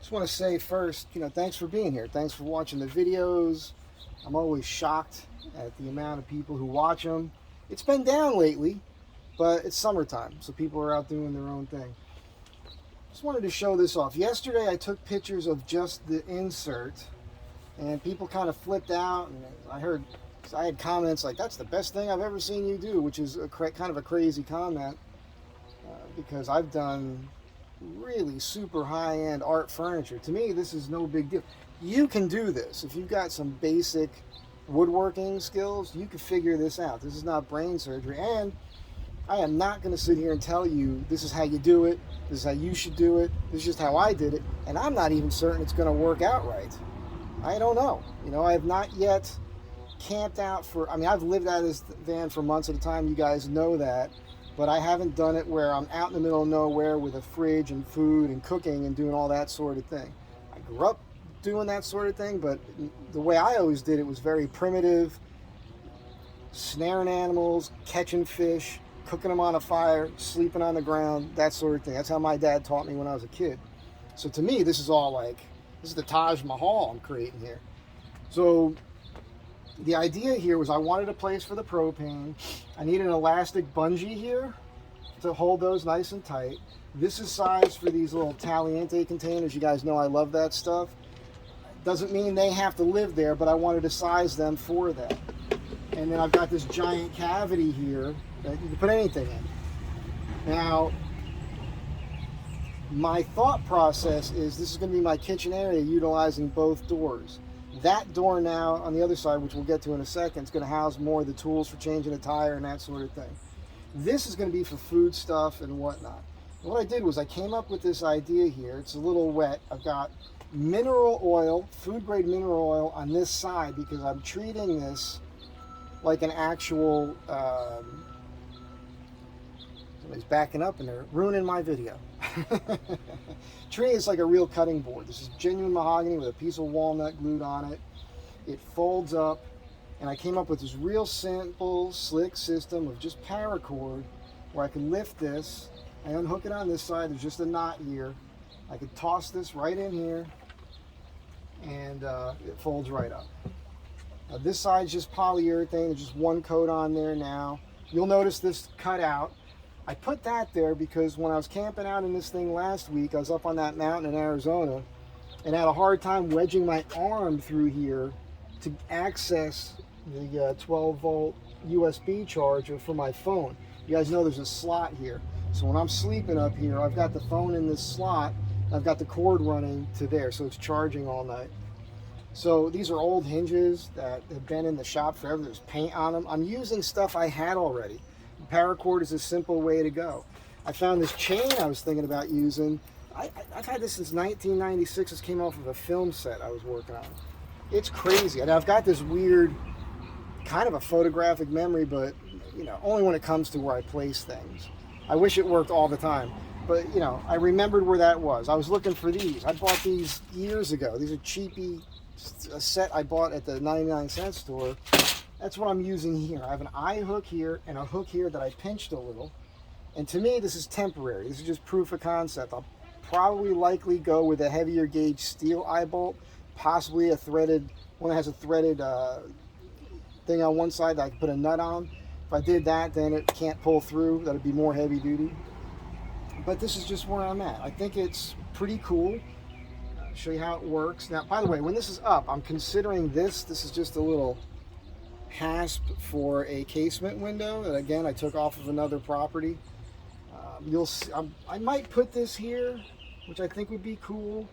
Just want to say first, thanks for being here. Thanks for watching the videos. I'm always shocked at the amount of people who watch them. It's been down lately, but it's summertime, so people are out doing their own thing. Just wanted to show this off. Yesterday I took pictures of just the insert, and people kind of flipped out, and I had comments like, "That's the best thing I've ever seen you do," which is kind of a crazy comment because I've done really super high-end art furniture. To me, this is no big deal. You can do this. If you've got some basic woodworking skills, you can figure this out. This is not brain surgery. And I am not going to sit here and tell you this is how you do it, this is how you should do it, this is just how I did it, and I'm not even certain it's going to work out right. I don't know. I have not yet camped out I've lived out of this van for months at a time, you guys know that, but I haven't done it where I'm out in the middle of nowhere with a fridge and food and cooking and doing all that sort of thing. I grew up doing that sort of thing, but the way I always did it was very primitive, snaring animals, catching fish, cooking them on a fire, sleeping on the ground, that sort of thing. That's how my dad taught me when I was a kid. So to me, this is the Taj Mahal I'm creating here. So the idea here was I wanted a place for the propane. I need an elastic bungee here to hold those nice and tight. This is size for these little Taliente containers. You guys know I love that stuff. Doesn't mean they have to live there, but I wanted to size them for that. And then I've got this giant cavity here that you can put anything in. Now, my thought process is this is going to be my kitchen area utilizing both doors. That door now on the other side, which we'll get to in a second, is going to house more of the tools for changing a tire and that sort of thing. This is going to be for food stuff and whatnot. And what I did was I came up with this idea here. It's a little wet. I've got mineral oil, food grade mineral oil on this side because I'm treating this like an actual, somebody's backing up and they're ruining my video. Treating this like a real cutting board. This is genuine mahogany with a piece of walnut glued on it. It folds up, and I came up with this real simple, slick system of just paracord where I can lift this, I unhook it on this side, there's just a knot here. I could toss this right in here, and it folds right up. Now this side's just polyurethane, there's just one coat on there now. You'll notice this cut out. I put that there because when I was camping out in this thing last week, I was up on that mountain in Arizona and had a hard time wedging my arm through here to access the 12-volt USB charger for my phone. You guys know there's a slot here. So when I'm sleeping up here, I've got the phone in this slot. I've got the cord running to there, so it's charging all night. So these are old hinges that have been in the shop forever. There's paint on them. I'm using stuff I had already. Paracord is a simple way to go. I found this chain I was thinking about using. I've had this since 1996. This came off of a film set I was working on. It's crazy. And I've got this weird, kind of a photographic memory, but only when it comes to where I place things. I wish it worked all the time. But I remembered where that was. I was looking for these. I bought these years ago. These are cheapy, a set I bought at the 99-cent store. That's what I'm using here. I have an eye hook here and a hook here that I pinched a little. And to me, this is temporary. This is just proof of concept. I'll probably likely go with a heavier gauge steel eye bolt, possibly a threaded, one that has a threaded thing on one side that I can put a nut on. If I did that, then it can't pull through. That would be more heavy duty. But this is just where I'm at. I think it's pretty cool. I'll show you how it works. Now, by the way, when this is up, I'm considering this. This is just a little hasp for a casement window that again I took off of another property. You'll see, I might put this here, which I think would be cool,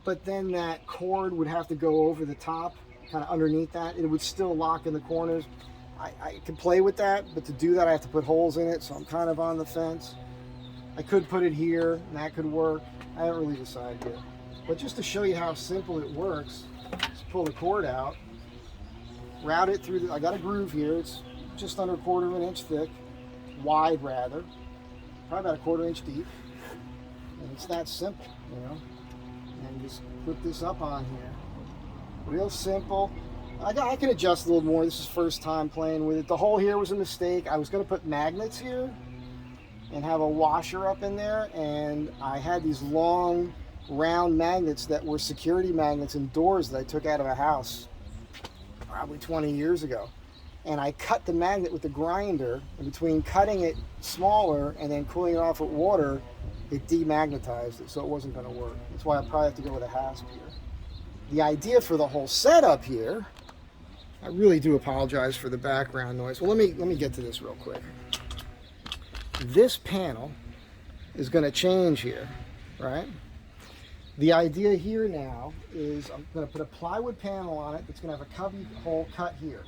but then that cord would have to go over the top, kind of underneath that. It would still lock in the corners. I could play with that, but to do that I have to put holes in it, so I'm kind of on the fence. I could put it here and that could work. I haven't really decided yet, but just to show you how simple it works, just pull the cord out, route it through I got a groove here. It's just under 1/4 of an inch thick, wide rather, probably about 1/4 inch deep, and it's that simple, and just put this up on here. Real simple. I can adjust a little more. This is first time playing with it. The hole here was a mistake. I was going to put magnets here and have a washer up in there, and I had these long round magnets that were security magnets in doors that I took out of a house probably 20 years ago. And I cut the magnet with the grinder, and between cutting it smaller and then cooling it off with water, it demagnetized it, so it wasn't going to work. That's why I probably have to go with a hasp here. The idea for the whole setup here, I really do apologize for the background noise. Well, let me get to this real quick. This panel is going to change here, right? The idea here now is I'm going to put a plywood panel on it that's going to have a cubby hole cut here.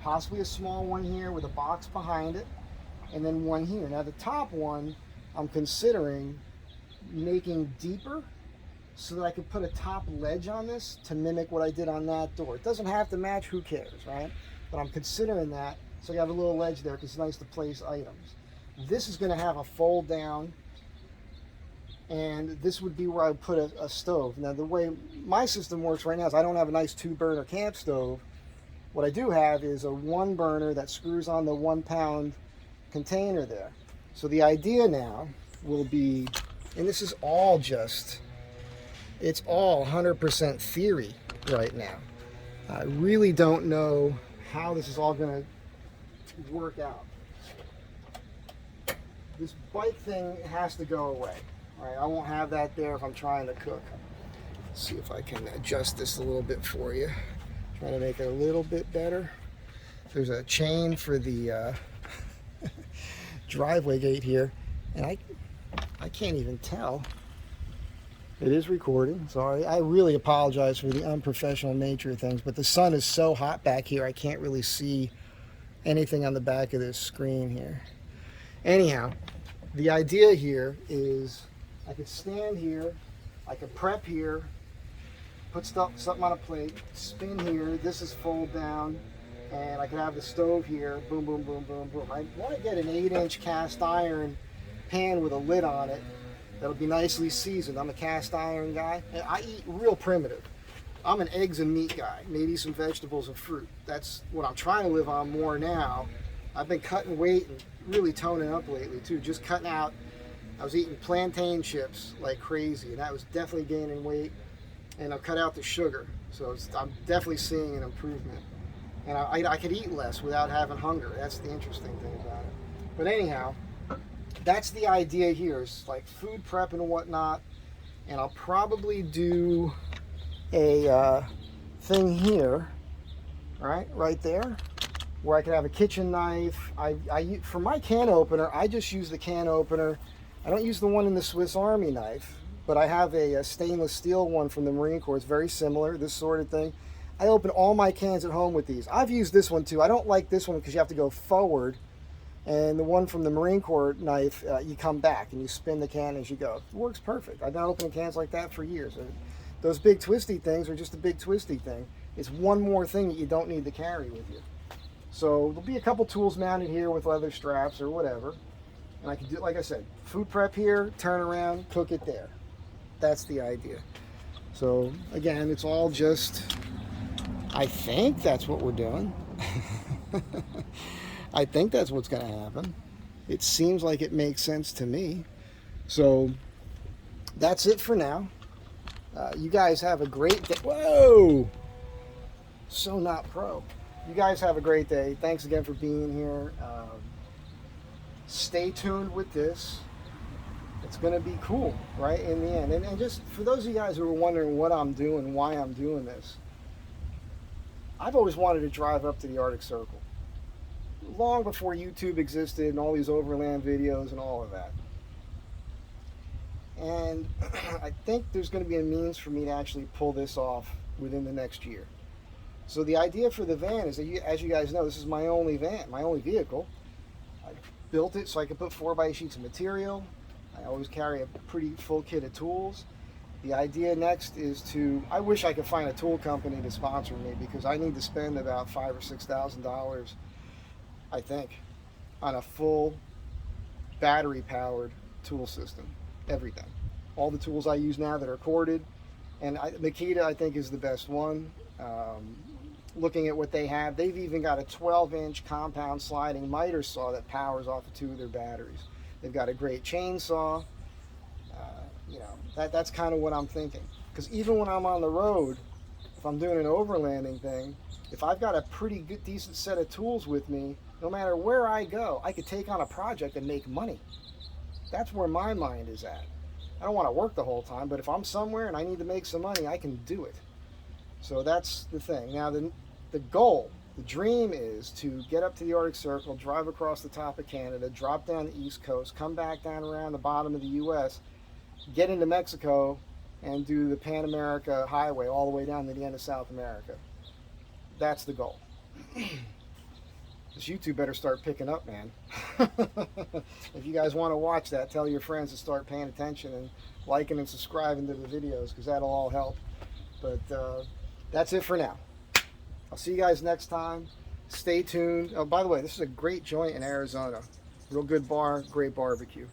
Possibly a small one here with a box behind it, and then one here. Now the top one I'm considering making deeper so that I could put a top ledge on this to mimic what I did on that door. It doesn't have to match, who cares, right? But I'm considering that, so I have a little ledge there because it's nice to place items. This is going to have a fold down, and this would be where I would put a stove. Now the way my system works right now is I don't have a nice 2-burner camp stove. What I do have is a 1-burner that screws on the 1-pound container there. So the idea now will be, and this is all just, it's all 100% theory right now. I really don't know how this is all going to work out. This bike thing has to go away. All right, I won't have that there if I'm trying to cook. Let's see if I can adjust this a little bit for you. Trying to make it a little bit better. There's a chain for the driveway gate here, and I can't even tell. It is recording, so I really apologize for the unprofessional nature of things, but the sun is so hot back here I can't really see anything on the back of this screen here. Anyhow, the idea here is I could stand here, I could prep here, put something on a plate, spin here, this is fold down, and I can have the stove here, boom, boom, boom, boom, boom. I want to get an 8-inch cast iron pan with a lid on it that'll be nicely seasoned. I'm a cast iron guy. I eat real primitive. I'm an eggs and meat guy, maybe some vegetables and fruit. That's what I'm trying to live on more now. I've been cutting weight and really toning up lately too, just cutting out. I was eating plantain chips like crazy, and that was definitely gaining weight. And I've cut out the sugar, so I'm definitely seeing an improvement. And I could eat less without having hunger. That's the interesting thing about it. But anyhow, that's the idea here. It's like food prep and whatnot. And I'll probably do a thing here, right there, where I could have a kitchen knife. For my can opener, I just use the can opener. I don't use the one in the Swiss Army knife, but I have a stainless steel one from the Marine Corps. It's very similar, this sort of thing. I open all my cans at home with these. I've used this one too. I don't like this one because you have to go forward, and the one from the Marine Corps knife, you come back and you spin the can as you go. It works perfect. I've been opening cans like that for years. Those big twisty things are just a big twisty thing. It's one more thing that you don't need to carry with you. So there'll be a couple tools mounted here with leather straps or whatever. And I can do, like I said, food prep here, turn around, cook it there. That's the idea. So again, it's all just, I think that's what we're doing. I think that's what's going to happen. It seems like it makes sense to me. So that's it for now. You guys have a great day. Whoa! So not pro. You guys have a great day. Thanks again for being here. Stay tuned with this. It's going to be cool, right, in the end. And just for those of you guys who are wondering what I'm doing, why I'm doing this, I've always wanted to drive up to the Arctic Circle. Long before YouTube existed and all these Overland videos and all of that. And I think there's going to be a means for me to actually pull this off within the next year. So the idea for the van is that, as you guys know, this is my only van, my only vehicle. I built it so I could put 4x sheets of material. I always carry a pretty full kit of tools. The idea next is to, I wish I could find a tool company to sponsor me, because I need to spend about $5,000 or $6,000, I think, on a full battery-powered tool system. Everything. All the tools I use now that are corded, and Makita, I think, is the best one. Looking at what they have, they've even got a 12-inch compound sliding miter saw that powers off of 2 of their batteries. They've got a great chainsaw. you know, that's kind of what I'm thinking. Because even when I'm on the road, if I'm doing an overlanding thing, if I've got a pretty good, decent set of tools with me, no matter where I go, I could take on a project and make money. That's where my mind is at. I don't want to work the whole time, but if I'm somewhere and I need to make some money, I can do it. So that's the thing. Now, the goal, the dream is to get up to the Arctic Circle, drive across the top of Canada, drop down the East Coast, come back down around the bottom of the U.S., get into Mexico, and do the Pan America Highway all the way down to the end of South America. That's the goal. This YouTube better start picking up, man. If you guys want to watch that, tell your friends to start paying attention and liking and subscribing to the videos, because that'll all help. But that's it for now. I'll see you guys next time. Stay tuned. Oh, by the way, this is a great joint in Arizona. Real good bar, great barbecue.